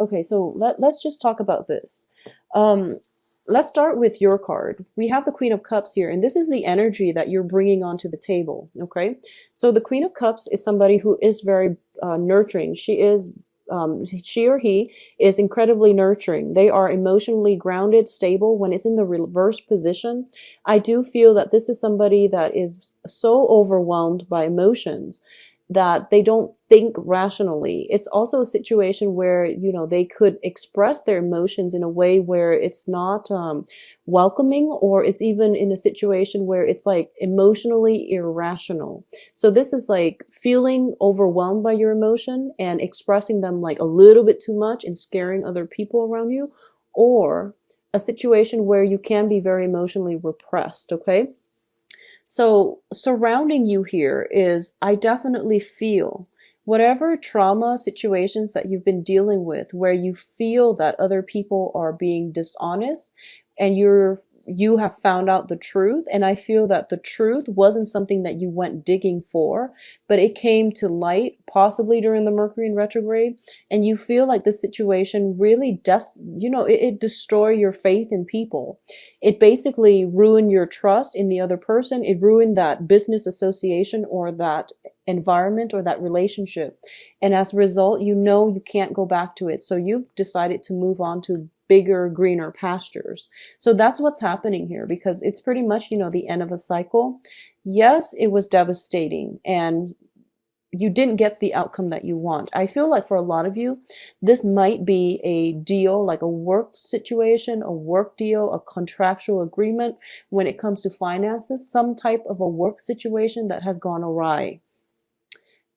Okay, so let's just talk about this. Um, let's start with your card. We have the Queen of Cups here, and this is the energy that you're bringing onto the table. Okay, so the Queen of Cups is somebody who is very nurturing. She or he is incredibly nurturing. They are emotionally grounded, stable. When it's in the reverse position, I do feel that this is somebody that is so overwhelmed by emotions that they don't think rationally. It's also a situation where, they could express their emotions in a way where it's not welcoming, or it's even in a situation where it's like emotionally irrational. So this is like feeling overwhelmed by your emotion and expressing them like a little bit too much and scaring other people around you, or a situation where you can be very emotionally repressed, okay? So surrounding you here is, I definitely feel whatever trauma situations that you've been dealing with, where you feel that other people are being dishonest, and you have found out the truth. And I feel that the truth wasn't something that you went digging for, but it came to light possibly during the Mercury in retrograde. And you feel like this situation really does, it destroy your faith in people. It basically ruined your trust in the other person. It ruined that business association or that environment or that relationship. And as a result, you can't go back to it. So you've decided to move on to bigger, greener pastures. So that's what's happening here, because it's pretty much, the end of a cycle. Yes, it was devastating, and you didn't get the outcome that you want. I feel like for a lot of you, this might be a deal, like a work situation, a work deal, a contractual agreement when it comes to finances, some type of a work situation that has gone awry.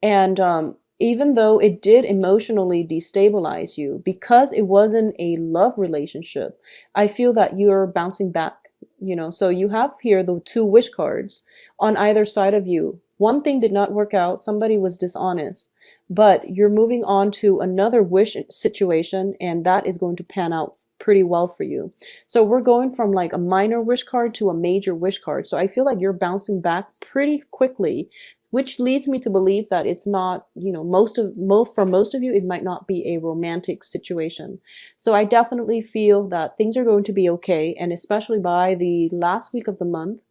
And even though it did emotionally destabilize you, because it wasn't a love relationship, I feel that you're bouncing back. So you have here the two wish cards on either side of you. One thing did not work out. Somebody was dishonest, but you're moving on to another wish situation, and that is going to pan out pretty well for you. So we're going from like a minor wish card to a major wish card. So I feel like you're bouncing back pretty quickly, which leads me to believe that it's not, for most of you, it might not be a romantic situation. So I definitely feel that things are going to be okay. And especially by the last week of the month,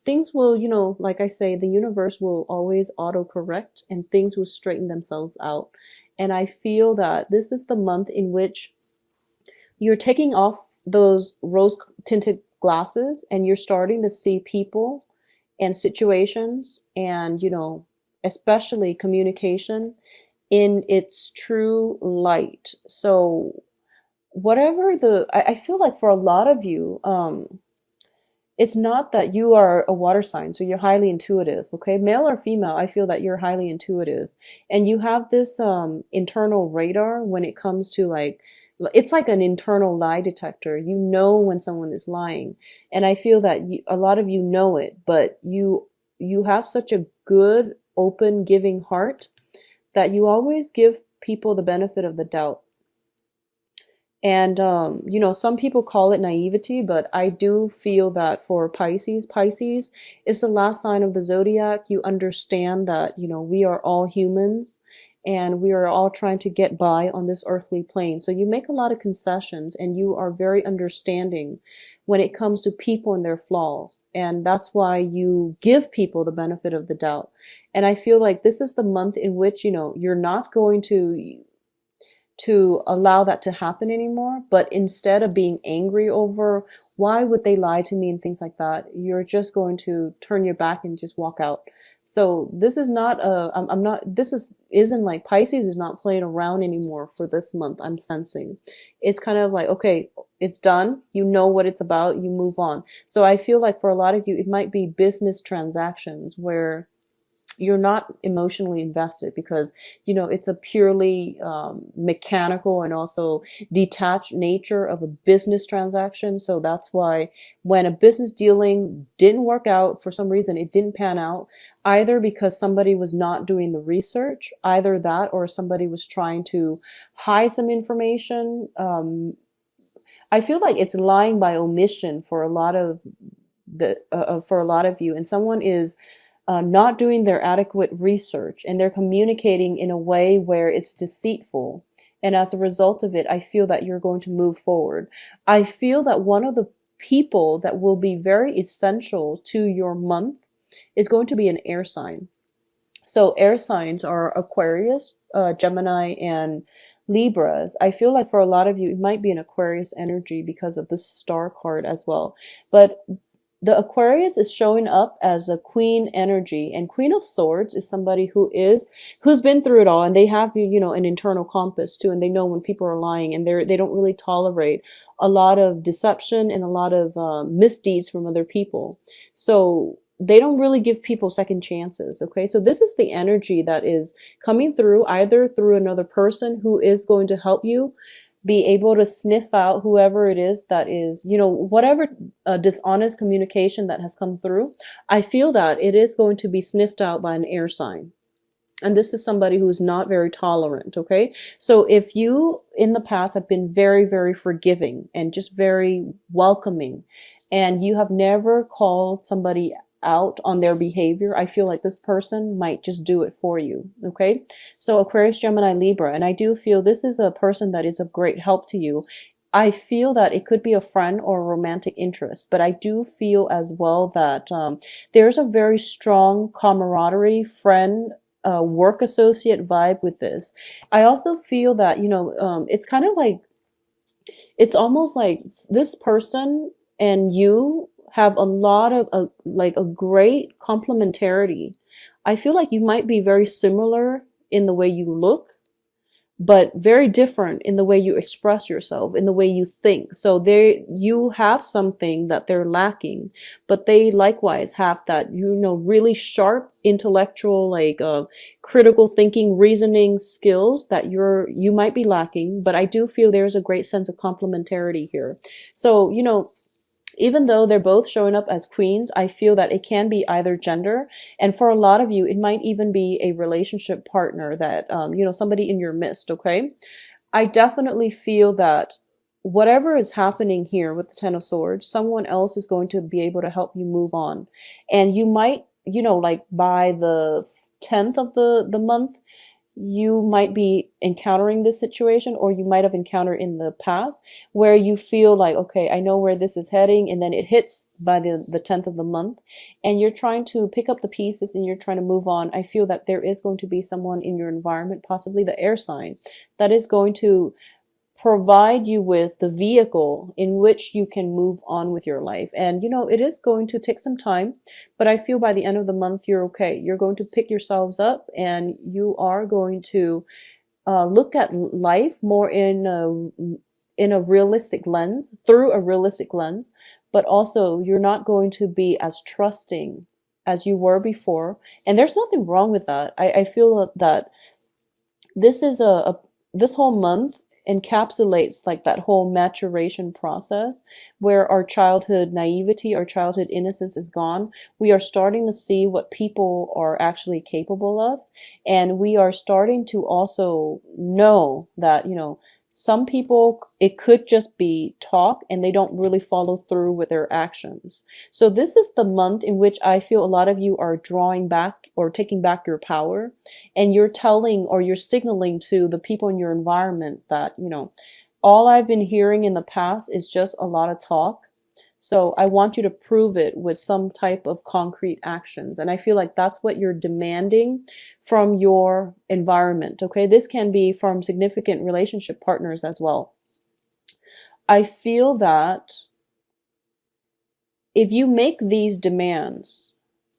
things will, like I say, the universe will always auto correct and things will straighten themselves out. And I feel that this is the month in which you're taking off those rose tinted glasses and you're starting to see people and situations and, especially communication in its true light. So I feel like for a lot of you, it's not that you are a water sign, so you're highly intuitive, okay? Male or female, I feel that you're highly intuitive. And you have this internal radar when it comes to like, it's like an internal lie detector. You know when someone is lying. And I feel that a lot of you know it, but you have such a good, open, giving heart that you always give people the benefit of the doubt. And, some people call it naivety, but I do feel that for Pisces is the last sign of the zodiac. You understand that, we are all humans and we are all trying to get by on this earthly plane. So you make a lot of concessions and you are very understanding when it comes to people and their flaws. And that's why you give people the benefit of the doubt. And I feel like this is the month in which, you're not going to allow that to happen anymore. But instead of being angry over why would they lie to me and things like that, you're just going to turn your back and just walk out. So this is not I'm not, isn't like Pisces is not playing around anymore for this month. I'm sensing it's kind of like, okay, it's done. You know what it's about. You move on. So I feel like for a lot of you, it might be business transactions where you're not emotionally invested because, it's a purely mechanical and also detached nature of a business transaction. So that's why when a business dealing didn't work out for some reason, it didn't pan out, either because somebody was not doing the research, either that or somebody was trying to hide some information. I feel like it's lying by omission for a lot of for a lot of you, and someone is not doing their adequate research and they're communicating in a way where it's deceitful. And as a result of it, I feel that you're going to move forward. I feel that one of the people that will be very essential to your month is going to be an air sign. So air signs are Aquarius, Gemini, and Libras. I feel like for a lot of you, it might be an Aquarius energy because of the star card as well. But the Aquarius is showing up as a queen energy, and Queen of Swords is somebody who's been through it all, and they have an internal compass too, and they know when people are lying, and they don't really tolerate a lot of deception and a lot of misdeeds from other people. So they don't really give people second chances. Okay, so this is the energy that is coming through, either through another person who is going to help you be able to sniff out whoever it is that is, whatever dishonest communication that has come through. I feel that it is going to be sniffed out by an air sign. And this is somebody who's not very tolerant, okay? So if you in the past have been very, very forgiving and just very welcoming, and you have never called somebody out on their behavior, I feel like this person might just do it for you, okay? So Aquarius, Gemini, Libra, and I do feel this is a person that is of great help to you. I feel that it could be a friend or a romantic interest, but I do feel as well that there's a very strong camaraderie, friend, work associate vibe with this. I also feel that, it's kind of like, it's almost like this person and you have a lot of like a great complementarity. I feel like you might be very similar in the way you look, but very different in the way you express yourself, in the way you think. So you have something that they're lacking, but they likewise have that, really sharp intellectual, like critical thinking, reasoning skills that you might be lacking. But I do feel there's a great sense of complementarity here. So, even though they're both showing up as queens, I feel that it can be either gender. And for a lot of you, it might even be a relationship partner that, somebody in your midst, okay? I definitely feel that whatever is happening here with the Ten of Swords, someone else is going to be able to help you move on. And you might, like by the 10th of the month, you might be encountering this situation, or you might have encountered in the past, where you feel like, okay, I know where this is heading, and then it hits by the 10th of the month, and you're trying to pick up the pieces and you're trying to move on. I feel that there is going to be someone in your environment, possibly the air sign, that is going to provide you with the vehicle in which you can move on with your life. And it is going to take some time, but I feel by the end of the month you're okay. You're going to pick yourselves up, and you are going to look at life more in a realistic lens, through a realistic lens. But also, you're not going to be as trusting as you were before, and there's nothing wrong with that. I feel that this is this whole month encapsulates like that whole maturation process, where our childhood naivety, our childhood innocence is gone. We are starting to see what people are actually capable of, and we are starting to also know that some people, it could just be talk and they don't really follow through with their actions. So this is the month in which I feel a lot of you are drawing back or taking back your power, and you're telling or you're signaling to the people in your environment that, all I've been hearing in the past is just a lot of talk. So I want you to prove it with some type of concrete actions. And I feel like that's what you're demanding from your environment. Okay, this can be from significant relationship partners as well. I feel that if you make these demands,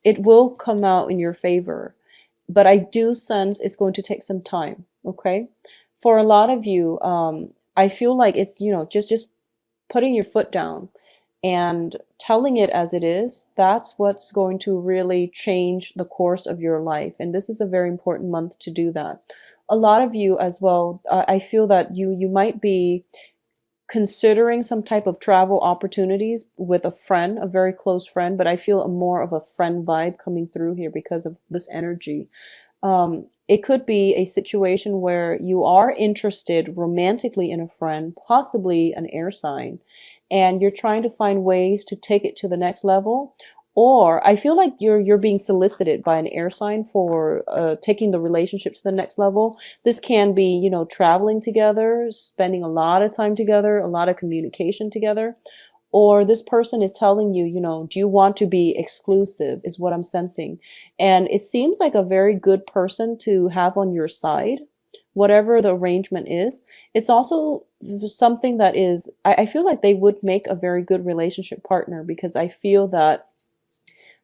it will come out in your favor. But I do sense it's going to take some time. Okay, for a lot of you, I feel like it's, just putting your foot down and telling it as it is. That's what's going to really change the course of your life. And this is a very important month to do that. A lot of you as well, I feel that you might be considering some type of travel opportunities with a friend, a very close friend, but I feel more of a friend vibe coming through here because of this energy. It could be a situation where you are interested romantically in a friend, possibly an air sign, and you're trying to find ways to take it to the next level. Or I feel like you're being solicited by an air sign for taking the relationship to the next level. This can be, you know, traveling together, spending a lot of time together, a lot of communication together. Or this person is telling you, you know, do you want to be exclusive, is what I'm sensing. And it seems like a very good person to have on your side, whatever the arrangement is. It's also something that is, I feel like they would make a very good relationship partner, because I feel that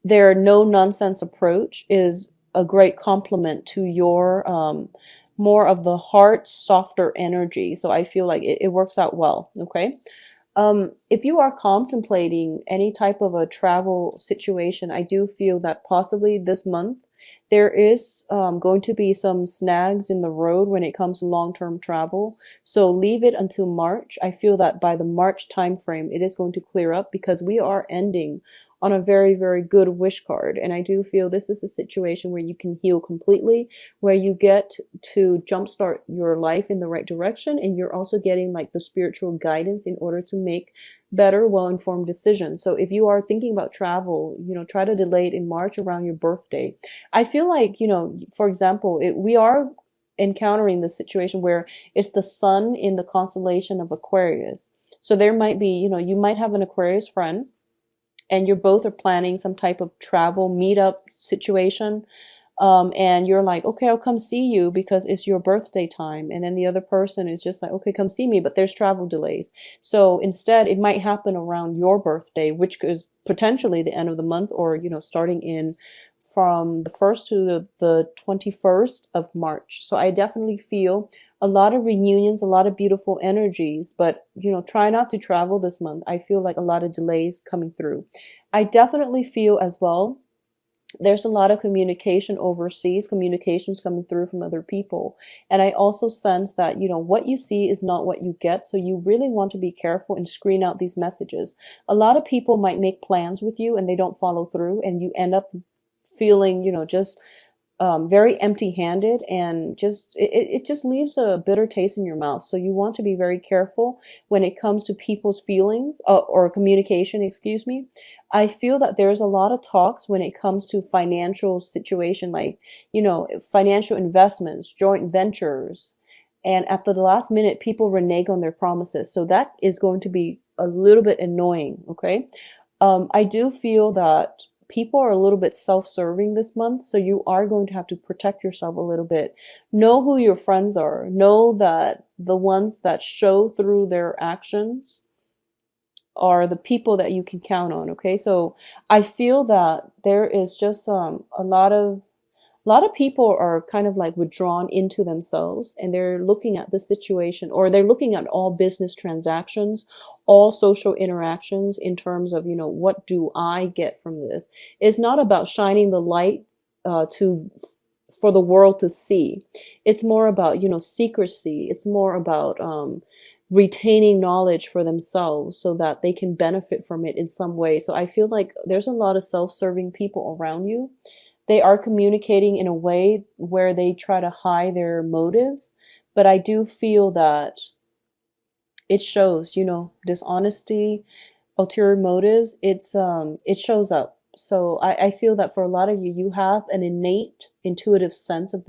their no nonsense approach is a great complement to your more of the heart, softer energy. So I feel like it works out well. Okay. If you are contemplating any type of a travel situation, I do feel that possibly this month there is going to be some snags in the road when it comes to long-term travel. So leave it until March. I feel that by the March timeframe, it is going to clear up, because we are ending on a very, very good wish card. And I do feel this is a situation where you can heal completely, where you get to jumpstart your life in the right direction. And you're also getting like the spiritual guidance in order to make better, well-informed decisions. So if you are thinking about travel, you know, try to delay it in March around your birthday. I feel like, you know, for example, we are encountering this situation where it's the sun in the constellation of Aquarius. So there might be, you know, you might have an Aquarius friend, and you're both are planning some type of travel meetup situation. And you're like, okay, I'll come see you because it's your birthday time. And then the other person is just like, okay, come see me, but there's travel delays. So instead, it might happen around your birthday, which is potentially the end of the month, or, you know, starting in from the 1st to the 21st of March. So I definitely feel a lot of reunions, a lot of beautiful energies, but, you know, try not to travel this month. I feel like a lot of delays coming through. I definitely feel as well there's a lot of communication overseas, communications coming through from other people. And I also sense that, you know, what you see is not what you get. So you really want to be careful and screen out these messages. A lot of people might make plans with you and they don't follow through, and you end up feeling, you know, just very empty-handed, and just it just leaves a bitter taste in your mouth. So you want to be very careful when it comes to people's feelings, or communication, excuse me. I feel that there's a lot of talks when it comes to financial situation, like, you know, financial investments, joint ventures, and at the last minute, people renege on their promises. So that is going to be a little bit annoying. Okay. I do feel that people are a little bit self-serving this month, so you are going to have to protect yourself a little bit. Know who your friends are. Know that the ones that show through their actions are the people that you can count on. Okay, so I feel that there is just a lot of people are kind of like withdrawn into themselves, and they're looking at the situation, or they're looking at all business transactions, all social interactions in terms of, you know, what do I get from this? It's not about shining the light to for the world to see. It's more about, you know, secrecy. It's more about retaining knowledge for themselves so that they can benefit from it in some way. So I feel like there's a lot of self-serving people around you. They are communicating in a way where they try to hide their motives, but I do feel that it shows, you know, dishonesty, ulterior motives. It shows up. So I feel that for a lot of you, you have an innate intuitive sense of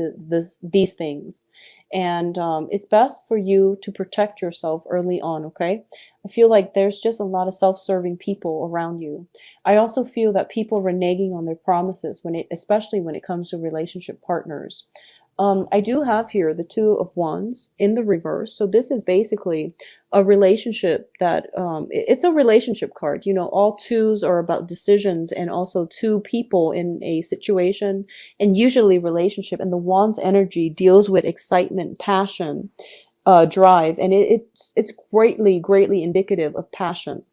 these things, and it's best for you to protect yourself early on. Okay, I feel like there's just a lot of self-serving people around you. I also feel that people reneging on their promises especially when it comes to relationship partners. I do have here the Two of Wands in the reverse. So this is basically a relationship that, it's a relationship card. You know, all twos are about decisions, and also two people in a situation, and usually relationship. And the Wands energy deals with excitement, passion, drive, and it's greatly, greatly indicative of passion.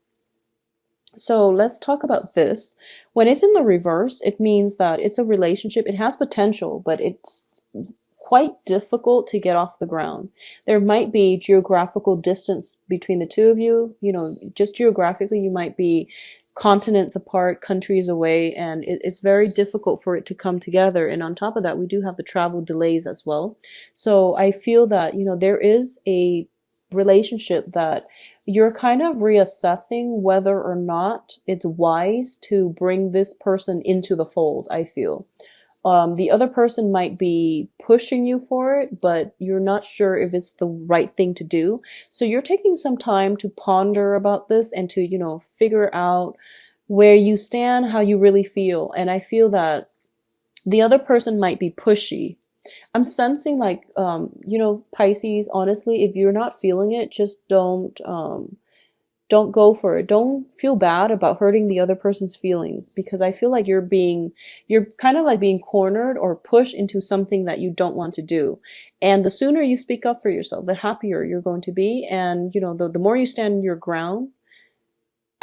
So let's talk about this. When it's in the reverse, it means that it's a relationship. It has potential, but it's quite difficult to get off the ground. There might be geographical distance between the two of you. You know, just geographically, you might be continents apart, countries away, and it's very difficult for it to come together. And on top of that, we do have the travel delays as well. So I feel that, you know, there is a relationship that you're kind of reassessing whether or not it's wise to bring this person into the fold, I feel. The other person might be pushing you for it, but you're not sure if it's the right thing to do. So you're taking some time to ponder about this and to, figure out where you stand, how you really feel. And I feel that the other person might be pushy. I'm sensing like, Pisces, honestly, if you're not feeling it, just don't go for it. Don't feel bad about hurting the other person's feelings, because I feel like you're kind of like being cornered or pushed into something that you don't want to do. And the sooner you speak up for yourself, the happier you're going to be. And, the more you stand your ground,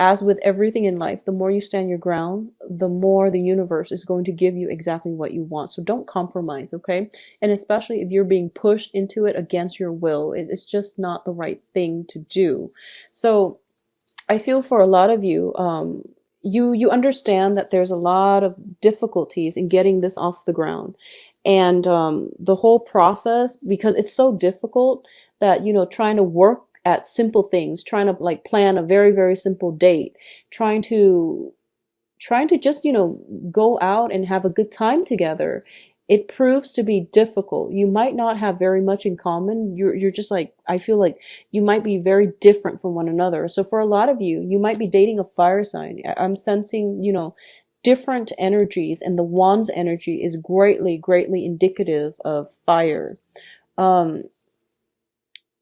as with everything in life, the more you stand your ground, the more the universe is going to give you exactly what you want. So don't compromise, okay? And especially if you're being pushed into it against your will, it's just not the right thing to do. So I feel for a lot of you, you understand that there's a lot of difficulties in getting this off the ground. And the whole process, because it's so difficult that, trying to work at simple things, trying to like plan a very, very simple date, trying to just, go out and have a good time together. It proves to be difficult. You might not have very much in common. You're just like, I feel like you might be very different from one another. So for a lot of you, you might be dating a fire sign. I'm sensing, different energies, and the Wand's energy is greatly, greatly indicative of fire. Um,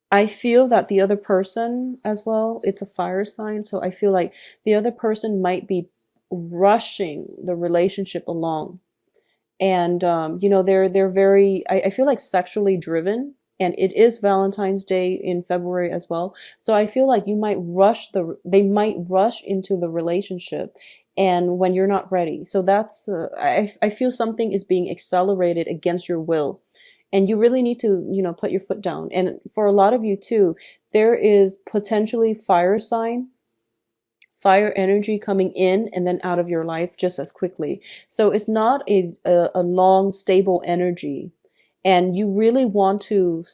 I feel that the other person as well, it's a fire sign. So I feel like the other person might be rushing the relationship along. And, they're very, I feel like sexually driven. And it is Valentine's Day in February as well. So I feel like they might rush into the relationship, and when you're not ready. So that's, I feel something is being accelerated against your will. And you really need to, put your foot down. And for a lot of you too, there is potentially fire energy coming in and then out of your life just as quickly. So it's not a long, stable energy. And you really want to,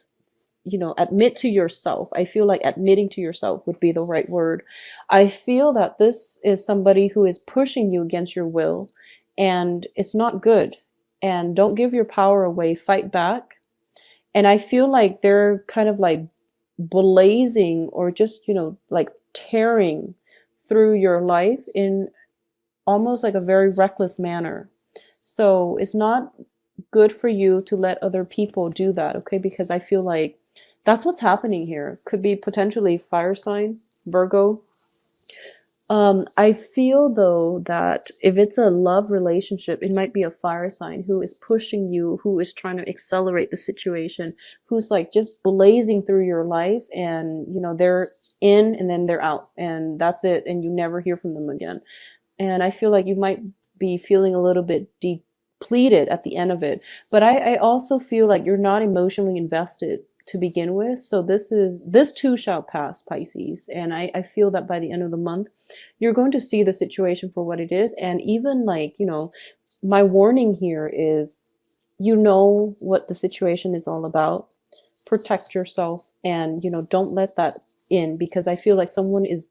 admit to yourself. I feel like admitting to yourself would be the right word. I feel that this is somebody who is pushing you against your will, and it's not good. And don't give your power away, fight back. And I feel like they're kind of like blazing or just, like tearing through your life in almost like a very reckless manner. So it's not good for you to let other people do that, okay? Because I feel like that's what's happening here. Could be potentially fire sign, Virgo. I feel though that if it's a love relationship, it might be a fire sign who is pushing you, who is trying to accelerate the situation, who's like just blazing through your life, and they're in and then they're out, and that's it, and you never hear from them again. And I feel like you might be feeling a little bit depleted at the end of it. But I also feel like you're not emotionally invested to begin with. So this too shall pass, Pisces. And I feel that by the end of the month, you're going to see the situation for what it is. And even like, my warning here is, what the situation is all about. Protect yourself, and, don't let that in, because I feel like someone is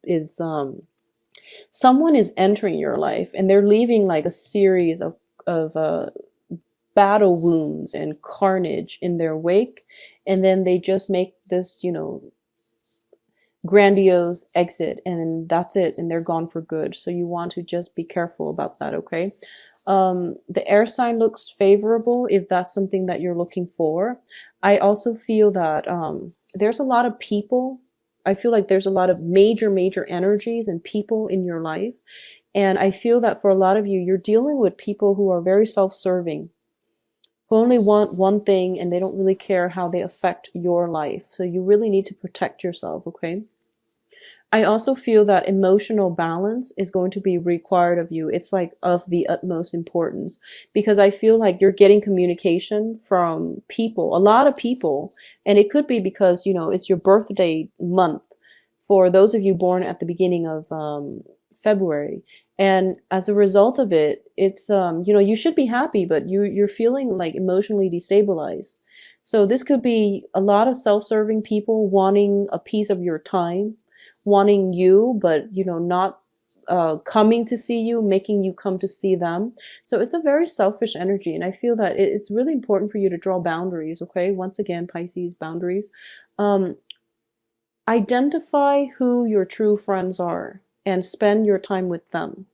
entering your life, and they're leaving like a series of battle wounds and carnage in their wake. And then they just make this, grandiose exit, and that's it. And they're gone for good. So you want to just be careful about that. Okay. The air sign looks favorable if that's something that you're looking for. I also feel that, there's a lot of people. I feel like there's a lot of major, major energies and people in your life. And I feel that for a lot of you, you're dealing with people who are very self-serving, who only want one thing, and they don't really care how they affect your life. So you really need to protect yourself, okay? I also feel that emotional balance is going to be required of you. It's like of the utmost importance, because I feel like you're getting communication from people, a lot of people, and it could be because, it's your birthday month for those of you born at the beginning of February. And as a result of it, it's, you should be happy, but you're feeling like emotionally destabilized. So this could be a lot of self-serving people wanting a piece of your time, wanting you, but not coming to see you, making you come to see them. So it's a very selfish energy, and I feel that it's really important for you to draw boundaries. Okay, once again, Pisces, boundaries. Um, Identify who your true friends are and spend your time with them,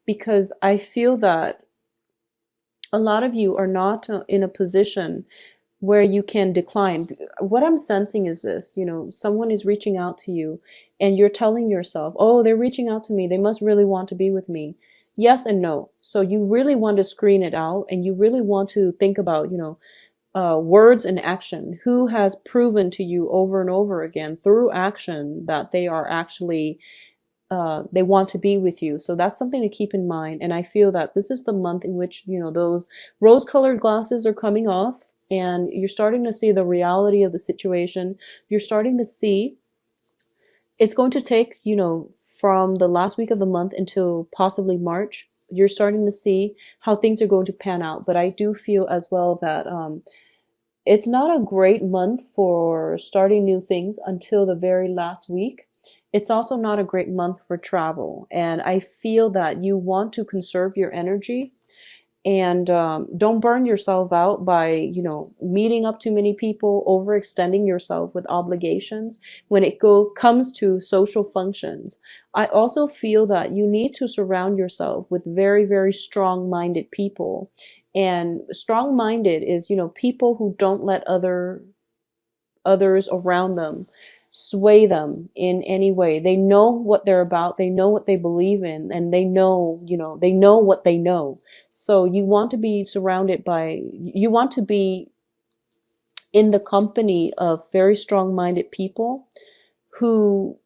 because I feel that a lot of you are not in a position where you can decline. What I'm sensing is this, someone is reaching out to you and you're telling yourself, oh, they're reaching out to me, they must really want to be with me. Yes and no. So you really want to screen it out, and you really want to think about, words and action. Who has proven to you over and over again through action that they are actually they want to be with you. So that's something to keep in mind. And I feel that this is the month in which, those rose-colored glasses are coming off, and you're starting to see the reality of the situation. You're starting to see it's going to take, from the last week of the month until possibly March. You're starting to see how things are going to pan out. But I do feel as well that it's not a great month for starting new things until the very last week. It's also not a great month for travel. And I feel that you want to conserve your energy, and don't burn yourself out by, meeting up too many people, overextending yourself with obligations when it comes to social functions. I also feel that you need to surround yourself with very, very strong-minded people. And strong-minded is, people who don't let others around them sway them in any way. They know what they're about, they know what they believe in, and they know, they know what they know. So you want to be you want to be in the company of very strong-minded people who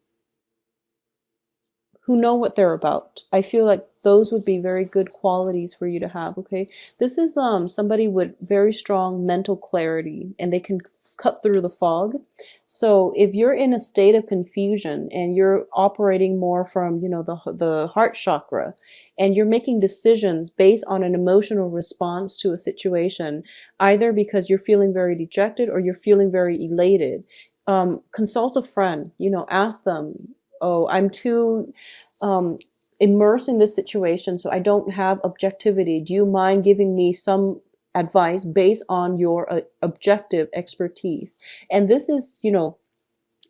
know what they're about. I feel like those would be very good qualities for you to have, okay? This is somebody with very strong mental clarity, and they can cut through the fog. So if you're in a state of confusion and you're operating more from, the heart chakra, and you're making decisions based on an emotional response to a situation, either because you're feeling very dejected or you're feeling very elated, consult a friend, ask them, oh, I'm too immersed in this situation, so I don't have objectivity. Do you mind giving me some advice based on your objective expertise? And this is,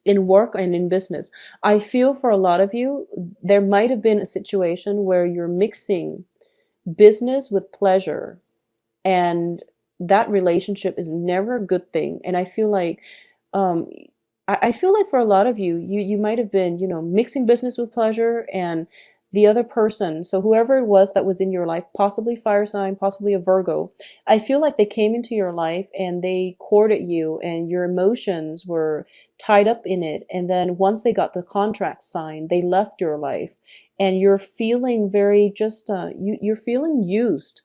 in work and in business. I feel for a lot of you, there might have been a situation where you're mixing business with pleasure, and that relationship is never a good thing. And I feel like um, I feel like for a lot of you, you might have been, mixing business with pleasure, and the other person, so whoever it was that was in your life, possibly fire sign, possibly a Virgo, I feel like they came into your life and they courted you, and your emotions were tied up in it. And then once they got the contract signed, they left your life, and you're feeling very just, you're feeling used.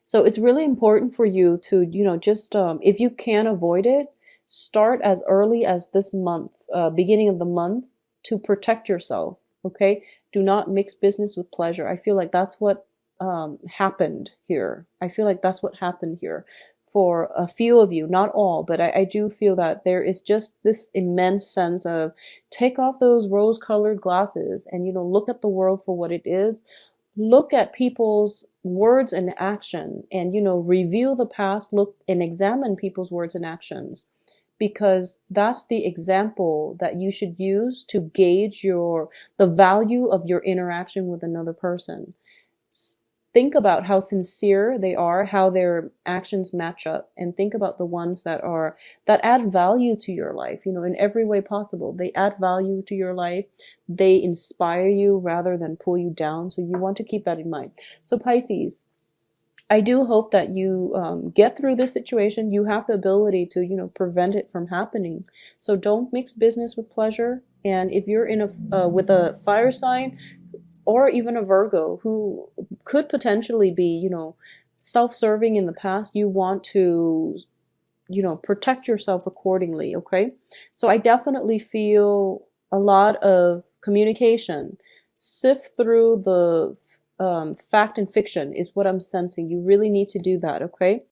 So it's really important for you to, just if you can avoid it, start as early as this month, beginning of the month, to protect yourself. Okay, do not mix business with pleasure. I feel like that's what happened here. I feel like that's what happened here for a few of you, not all, but I do feel that there is just this immense sense of take off those rose-colored glasses and, look at the world for what it is. Look at people's words and action, and, review the past, look and examine people's words and actions, because that's the example that you should use to gauge the value of your interaction with another person. Think about how sincere they are, how their actions match up, and think about the ones that add value to your life, in every way possible. They add value to your life. They inspire you rather than pull you down. So you want to keep that in mind. So Pisces, I do hope that you get through this situation. You have the ability to, prevent it from happening. So don't mix business with pleasure. And if you're in with a fire sign, or even a Virgo who could potentially be, self-serving in the past, you want to, protect yourself accordingly, okay? So I definitely feel a lot of communication. Sift through the fact and fiction is what I'm sensing. You really need to do that, okay?